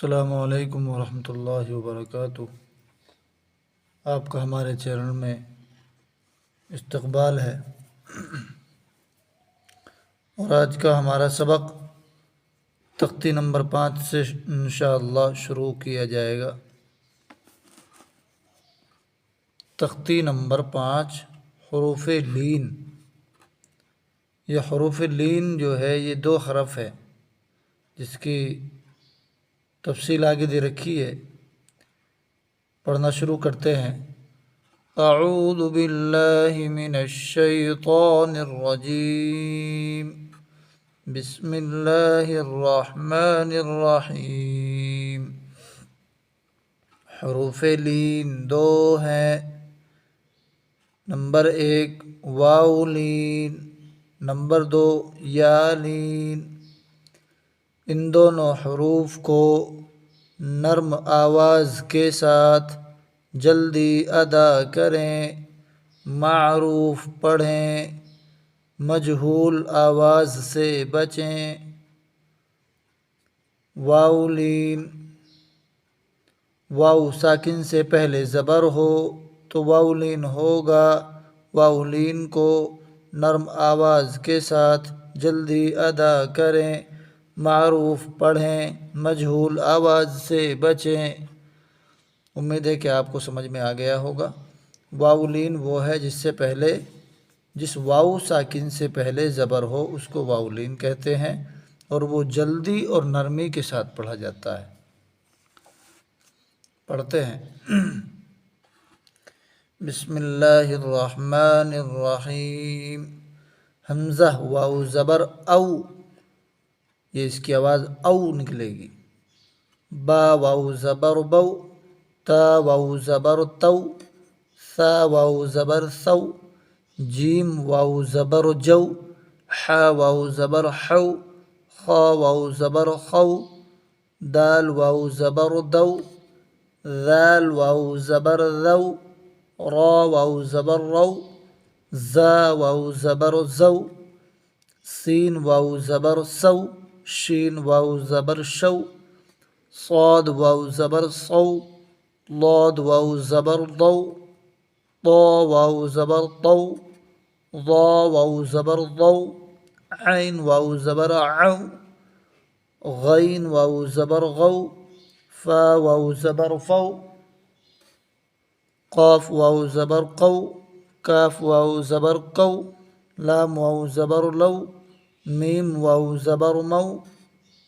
السلام علیکم ورحمۃ اللہ وبرکاتہ۔ آپ کا ہمارے چینل میں استقبال ہے، اور آج کا ہمارا سبق تختی نمبر 5 سے انشاءاللہ شروع کیا جائے گا۔ تختی نمبر 5 حروف لین۔ یہ حروف لین جو ہے یہ 2 حرف ہے جس کی تفصیل آگے دے رکھی ہے، پڑھنا شروع کرتے ہیں۔ اعوذ باللہ من الشیطان الرجیم، بسم اللہ الرحمن الرحیم۔ حروف لین 2 ہیں۔ نمبر 1 واو لین، نمبر 2 یا لین۔ ان دونوں حروف کو نرم آواز کے ساتھ جلدی ادا کریں، معروف پڑھیں، مجہول آواز سے بچیں۔ واو لین، واو ساکن سے پہلے زبر ہو تو واو لین ہوگا۔ واو لین کو نرم آواز کے ساتھ جلدی ادا کریں، معروف پڑھیں، مجہول آواز سے بچیں۔ امید ہے کہ آپ کو سمجھ میں آ گیا ہوگا۔ واو لین وہ ہے جس واو ساکن سے پہلے زبر ہو اس کو واو لین کہتے ہیں، اور وہ جلدی اور نرمی کے ساتھ پڑھا جاتا ہے۔ پڑھتے ہیں۔ بسم اللہ الرحمن الرحیم۔ حمزہ واو زبر او، یہ اس کی آواز او نکلے گی۔ با واو زبر بو، تا واو زبر تو، ثا واو زبر ثو، جیم واو زبر جو، حا واو زبر حو، خا واو زبر خو، دال واو زبر دو، ذال واو زبر ذو، را واو زبر رو، زا واو زبر زو، سین واو زبر سو، شین واو زبر شو، صاد واو زبر صو، ضاد واو زبر ضو، طا واو زبر طو، ضا واو زبر ضو، عین واو زبر عو، غین واو زبر غو، فا واو زبر فو، قاف واو زبر قو، کاف واو زبر قو، لام واو زبر لو، میم واو زبر مو،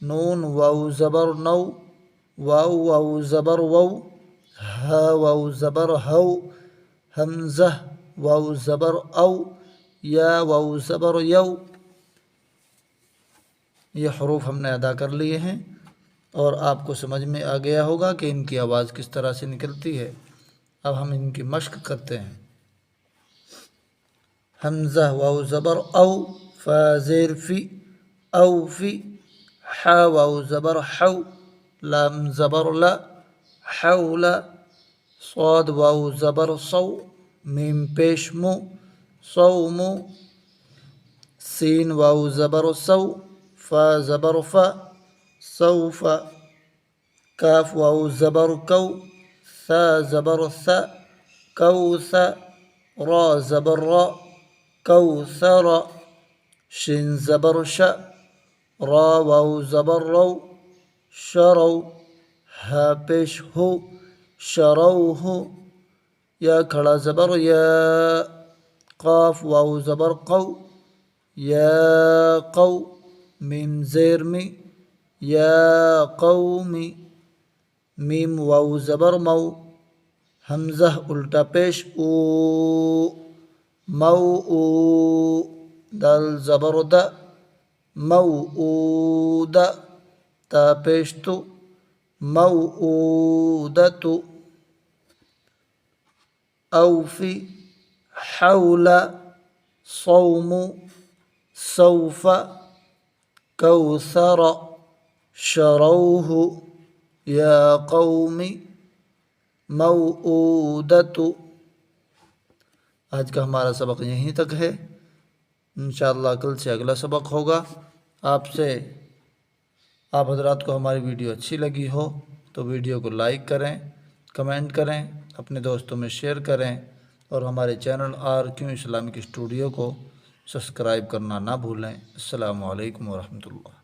نون واو زبر نو، واو واو زبر وو، ہا واو زبر ہو، حمزہ واو زبر او، یا واو زبر یو۔ یہ حروف ہم نے ادا کر لیے ہیں، اور آپ کو سمجھ میں آ گیا ہوگا کہ ان کی آواز کس طرح سے نکلتی ہے۔ اب ہم ان کی مشق کرتے ہیں۔ حمزہ واو زبر او، فا زیر فی، او فی، حا واو زبر حو، لام زبر لا، حول، صاد واو زبر صو، میم پیش مو، صوم، سین واو زبر سو، فا زبر فا، سوف، کاف واو زبر کو، ثا زبر ثا، کوث، را زبر را، کوثر، شین زبر ش، را واو زبر رو، شرو، ہا پیش ہو، شروہ، یا کھڑا زبر یا، قاف واو زبر قو، یا قو، میم زیر می، یا قومی، میم واو زبر مو، حمزہ الٹا پیش او، موؤ، دال زبر دا، موؤود، تا پیش تو، موؤودۃ، اوفی، حول، صوم، سوف، کوثر، شروہ، یا قوم، موؤودۃ۔ آج کا ہمارا سبق یہیں تک ہے۔ انشاءاللہ کل سے اگلا سبق ہوگا۔ آپ سے آپ حضرات کو ہماری ویڈیو اچھی لگی ہو تو ویڈیو کو لائک کریں، کمنٹ کریں، اپنے دوستوں میں شیئر کریں اور ہمارے چینل RQ اسلامک اسٹوڈیو کو سبسکرائب کرنا نہ بھولیں۔ السلام علیکم ورحمۃ اللہ۔